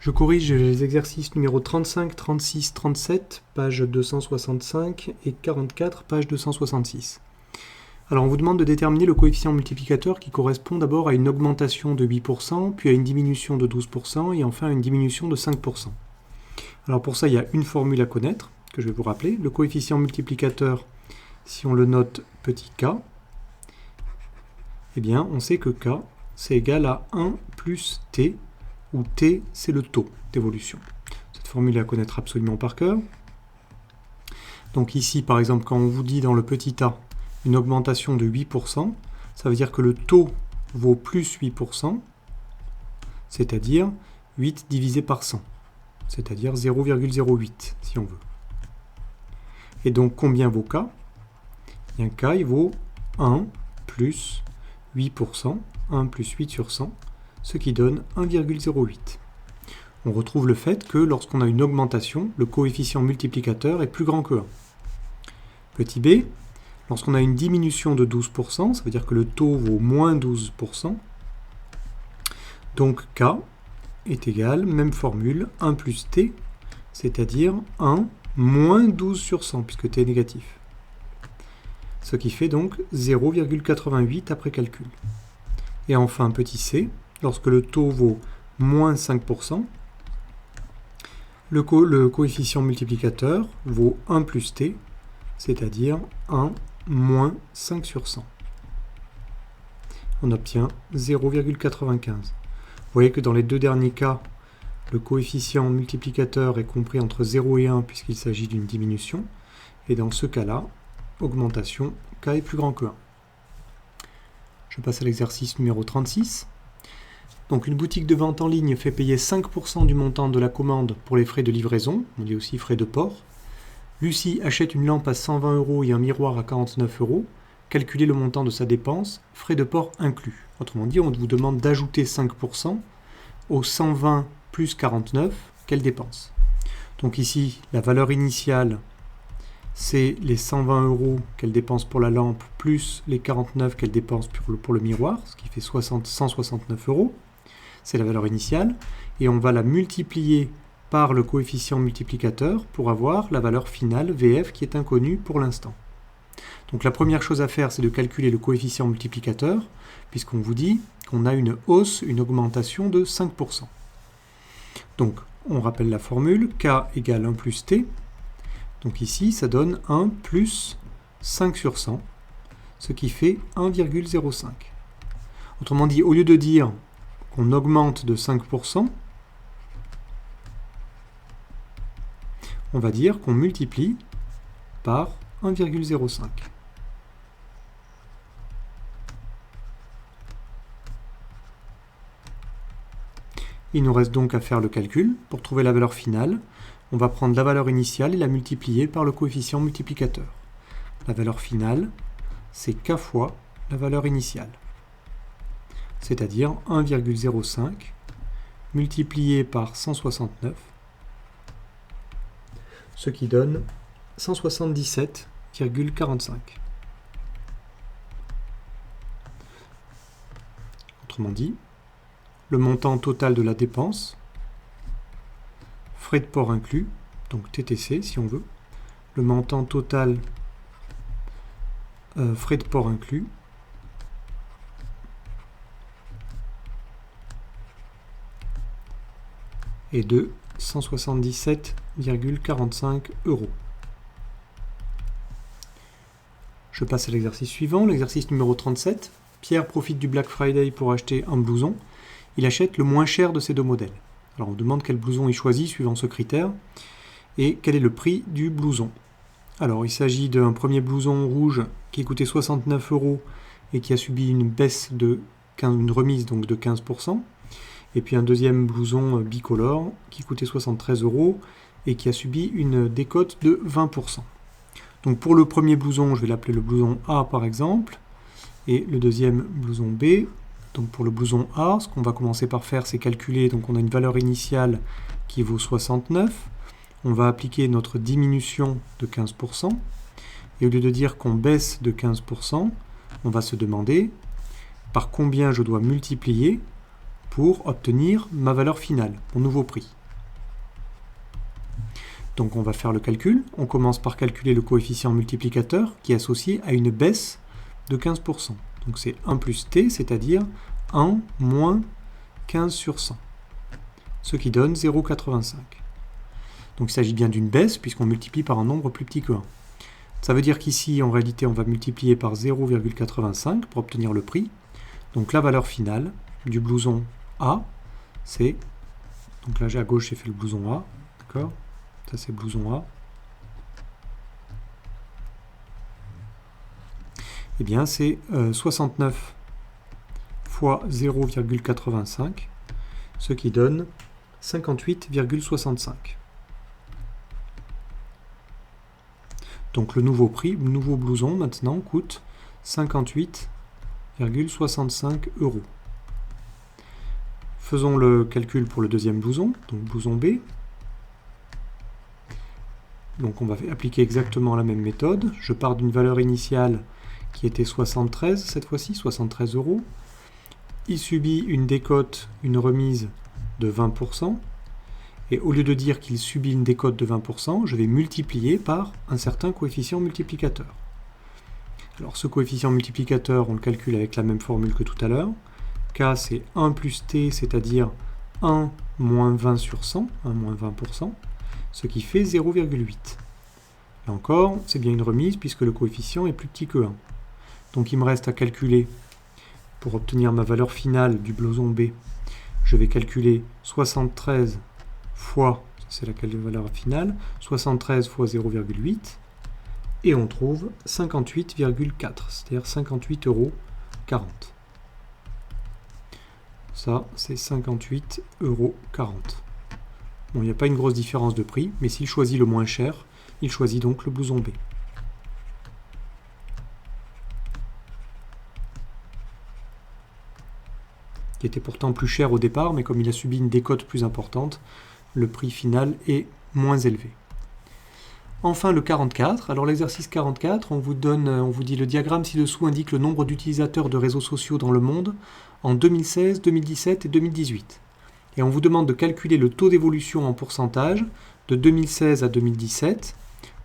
Je corrige les exercices numéro 35, 36, 37, page 265 et 44, page 266. Alors on vous demande de déterminer le coefficient multiplicateur qui correspond d'abord à une augmentation de 8%, puis à une diminution de 12% et enfin à une diminution de 5%. Alors pour ça, il y a une formule à connaître, que je vais vous rappeler. Le coefficient multiplicateur, si on le note petit k, eh bien on sait que k, c'est égal à 1 plus t, où t, c'est le taux d'évolution. Cette formule est à connaître absolument par cœur. Donc ici, par exemple, quand on vous dit dans le petit a une augmentation de 8%, ça veut dire que le taux vaut plus 8%, c'est-à-dire 8 divisé par 100, c'est-à-dire 0,08 si on veut. Et donc combien vaut k? Bien, k il vaut 1 plus 8%, 1 plus 8 sur 100, ce qui donne 1,08. On retrouve le fait que lorsqu'on a une augmentation, le coefficient multiplicateur est plus grand que 1. Petit b, lorsqu'on a une diminution de 12%, ça veut dire que le taux vaut moins 12%, donc k est égal, même formule, 1 plus t, c'est-à-dire 1 moins 12 sur 100, puisque t est négatif. Ce qui fait donc 0,88 après calcul. Et enfin, petit c, lorsque le taux vaut moins 5%, le coefficient multiplicateur vaut 1 plus t, c'est-à-dire 1 moins 5 sur 100. On obtient 0,95. Vous voyez que dans les deux derniers cas, le coefficient multiplicateur est compris entre 0 et 1 puisqu'il s'agit d'une diminution. Et dans ce cas-là, augmentation, k est plus grand que 1. Je passe à l'exercice numéro 36. Donc une boutique de vente en ligne fait payer 5% du montant de la commande pour les frais de livraison, on dit aussi frais de port. Lucie achète une lampe à 120 € et un miroir à 49 €. Calculez le montant de sa dépense, frais de port inclus. Autrement dit, on vous demande d'ajouter 5% aux 120 plus 49 qu'elle dépense. Donc ici, la valeur initiale, c'est les 120 € qu'elle dépense pour la lampe, plus les 49 qu'elle dépense pour le miroir, ce qui fait 169 €. C'est la valeur initiale, et on va la multiplier par le coefficient multiplicateur pour avoir la valeur finale, VF, qui est inconnue pour l'instant. Donc la première chose à faire, c'est de calculer le coefficient multiplicateur, puisqu'on vous dit qu'on a une hausse, une augmentation de 5%. Donc, on rappelle la formule, k égale 1 plus t. Donc ici, ça donne 1 plus 5 sur 100, ce qui fait 1,05. Autrement dit, au lieu de dire qu'on augmente de 5%, on va dire qu'on multiplie par 1,05. Il nous reste donc à faire le calcul. Pour trouver la valeur finale, on va prendre la valeur initiale et la multiplier par le coefficient multiplicateur. La valeur finale, c'est k fois la valeur initiale, c'est-à-dire 1,05 multiplié par 169, ce qui donne 177,45. Autrement dit, le montant total de la dépense, frais de port inclus, donc TTC si on veut, le montant total frais de port inclus, est de 177,45 €. Je passe à l'exercice suivant, l'exercice numéro 37. Pierre profite du Black Friday pour acheter un blouson. Il achète le moins cher de ces deux modèles. Alors on demande quel blouson il choisit suivant ce critère et quel est le prix du blouson. Alors il s'agit d'un premier blouson rouge qui coûtait 69 € et qui a subi une baisse une remise donc de 15%. Et puis un deuxième blouson bicolore qui coûtait 73 € et qui a subi une décote de 20%. Donc pour le premier blouson, je vais l'appeler le blouson A par exemple, et le deuxième blouson B. Donc pour le blouson A, ce qu'on va commencer par faire, c'est calculer, donc on a une valeur initiale qui vaut 69, on va appliquer notre diminution de 15%, et au lieu de dire qu'on baisse de 15%, on va se demander par combien je dois multiplier pour obtenir ma valeur finale, mon nouveau prix. Donc on va faire le calcul. On commence par calculer le coefficient multiplicateur qui est associé à une baisse de 15%. Donc c'est 1 plus t, c'est-à-dire 1 moins 15 sur 100, ce qui donne 0,85. Donc il s'agit bien d'une baisse puisqu'on multiplie par un nombre plus petit que 1. Ça veut dire qu'ici, en réalité, on va multiplier par 0,85 pour obtenir le prix. Donc la valeur finale du blouson A, c'est... Donc là, à gauche, j'ai fait le blouson A, d'accord ? Ça, c'est blouson A. Eh bien, c'est 69 fois 0,85, ce qui donne 58,65. Donc le nouveau prix, le nouveau blouson, maintenant, coûte 58,65 €. Faisons le calcul pour le deuxième blouson, donc blouson B. Donc on va appliquer exactement la même méthode. Je pars d'une valeur initiale qui était 73, cette fois-ci, 73 €. Il subit une décote, une remise de 20%. Et au lieu de dire qu'il subit une décote de 20%, je vais multiplier par un certain coefficient multiplicateur. Alors ce coefficient multiplicateur, on le calcule avec la même formule que tout à l'heure. K, c'est 1 plus t, c'est-à-dire 1 moins 20 sur 100, 1 moins 20%, ce qui fait 0,8. Là encore, c'est bien une remise puisque le coefficient est plus petit que 1. Donc il me reste à calculer, pour obtenir ma valeur finale du blouson B, je vais calculer 73 fois, c'est la valeur finale, 73 fois 0,8, et on trouve 58,4, c'est-à-dire 58,40 €. Ça, c'est 58,40 €. Bon, il n'y a pas une grosse différence de prix, mais s'il choisit le moins cher, il choisit donc le blouson B. Qui était pourtant plus cher au départ, mais comme il a subi une décote plus importante, le prix final est moins élevé. Enfin, le 44. Alors l'exercice 44, on vous dit le diagramme ci-dessous indique le nombre d'utilisateurs de réseaux sociaux dans le monde en 2016, 2017 et 2018. Et on vous demande de calculer le taux d'évolution en pourcentage de 2016 à 2017,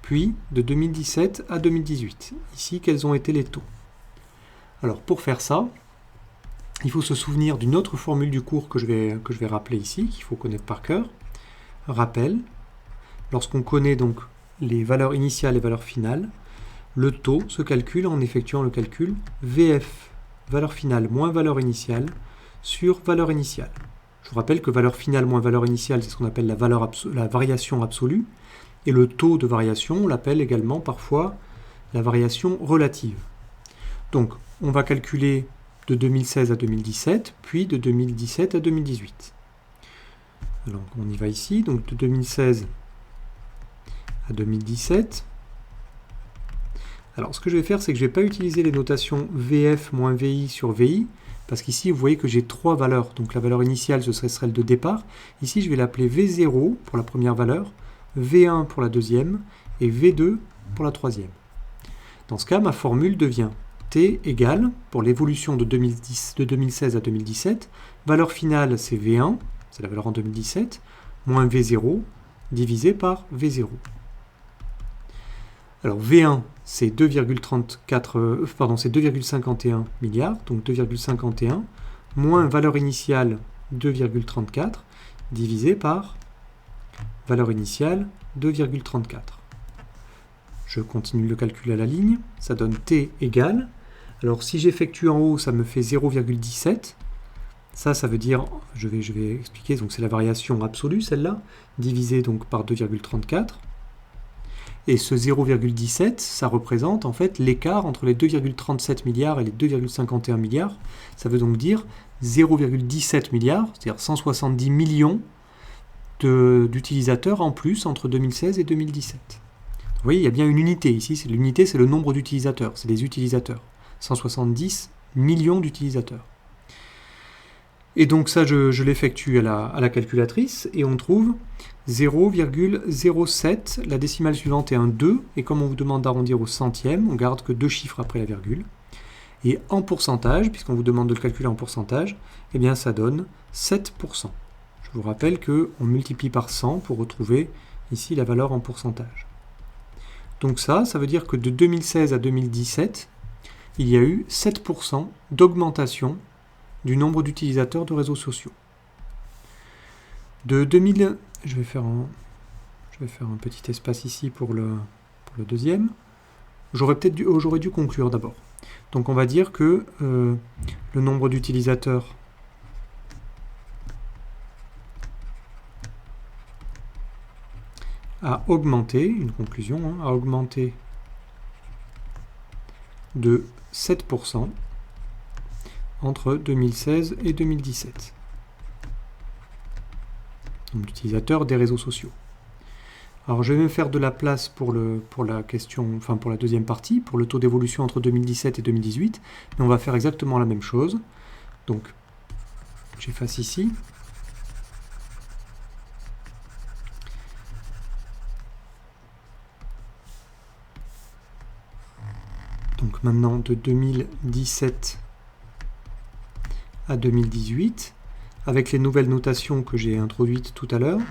puis de 2017 à 2018. Ici, quels ont été les taux? Alors pour faire ça, il faut se souvenir d'une autre formule du cours que je vais rappeler ici, qu'il faut connaître par cœur. Rappel, lorsqu'on connaît donc les valeurs initiales et valeurs finales, le taux se calcule en effectuant le calcul VF, valeur finale moins valeur initiale, sur valeur initiale. Je vous rappelle que valeur finale moins valeur initiale, c'est ce qu'on appelle la variation absolue, et le taux de variation, on l'appelle également parfois la variation relative. Donc, on va calculer de 2016 à 2017, puis de 2017 à 2018. Alors, on y va ici, donc de 2016 à 2017. Alors, ce que je vais faire, c'est que je ne vais pas utiliser les notations VF moins VI sur VI, parce qu'ici, vous voyez que j'ai trois valeurs. Donc, la valeur initiale, ce serait celle de départ. Ici, je vais l'appeler V0 pour la première valeur, V1 pour la deuxième, et V2 pour la troisième. Dans ce cas, ma formule devient T égale, pour l'évolution de 2016 à 2017, valeur finale, c'est V1, c'est la valeur en 2017, moins V0, divisé par V0. Alors V1, c'est 2,51 milliards, donc 2,51, moins valeur initiale 2,34, divisé par valeur initiale 2,34. Je continue le calcul à la ligne, ça donne T égale. Alors si j'effectue en haut, ça me fait 0,17. Ça veut dire, je vais expliquer, donc c'est la variation absolue, celle-là, divisée donc par 2,34. Et ce 0,17, ça représente en fait l'écart entre les 2,37 milliards et les 2,51 milliards. Ça veut donc dire 0,17 milliards, c'est-à-dire 170 millions d'utilisateurs en plus entre 2016 et 2017. Vous voyez, il y a bien une unité ici. L'unité, c'est le nombre d'utilisateurs, c'est les utilisateurs. 170 millions d'utilisateurs. Et donc ça, je l'effectue à la calculatrice et on trouve 0,07. La décimale suivante est un 2. Et comme on vous demande d'arrondir au centième, on garde que deux chiffres après la virgule. Et en pourcentage, puisqu'on vous demande de le calculer en pourcentage, eh bien ça donne 7%. Je vous rappelle qu'on multiplie par 100 pour retrouver ici la valeur en pourcentage. Donc ça veut dire que de 2016 à 2017, il y a eu 7% d'augmentation du nombre d'utilisateurs de réseaux sociaux. De 2000, je vais faire un petit espace ici pour le deuxième. J'aurais dû conclure d'abord. Donc on va dire que le nombre d'utilisateurs a augmenté, une conclusion, a augmenté de 7% entre 2016 et 2017. Donc d'utilisateurs des réseaux sociaux. Alors je vais me faire de la place pour la deuxième partie, pour le taux d'évolution entre 2017 et 2018, mais on va faire exactement la même chose. Donc j'efface ici. Donc maintenant de 2017 à 2018, avec les nouvelles notations que j'ai introduites tout à l'heure,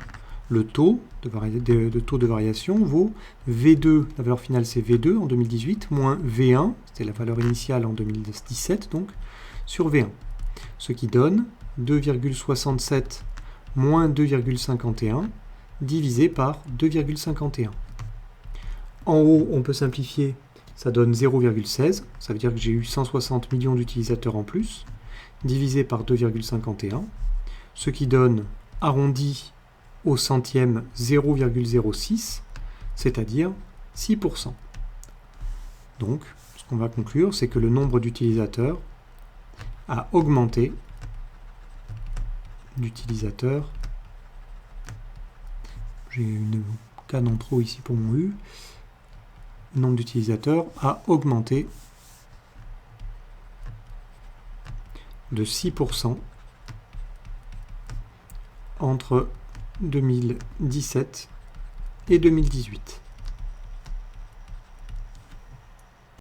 le taux de variation vaut V2, la valeur finale c'est V2 en 2018, moins V1, c'était la valeur initiale en 2017 donc, sur V1. Ce qui donne 2,67 moins 2,51 divisé par 2,51. En haut, on peut simplifier, ça donne 0,16, ça veut dire que j'ai eu 160 millions d'utilisateurs en plus, divisé par 2,51, ce qui donne, arrondi au centième, 0,06, c'est-à-dire 6%. Donc, ce qu'on va conclure, c'est que le nombre d'utilisateurs a augmenté d'utilisateurs. J'ai une canne en trop ici pour mon U. Le nombre d'utilisateurs a augmenté de 6% entre 2017 et 2018.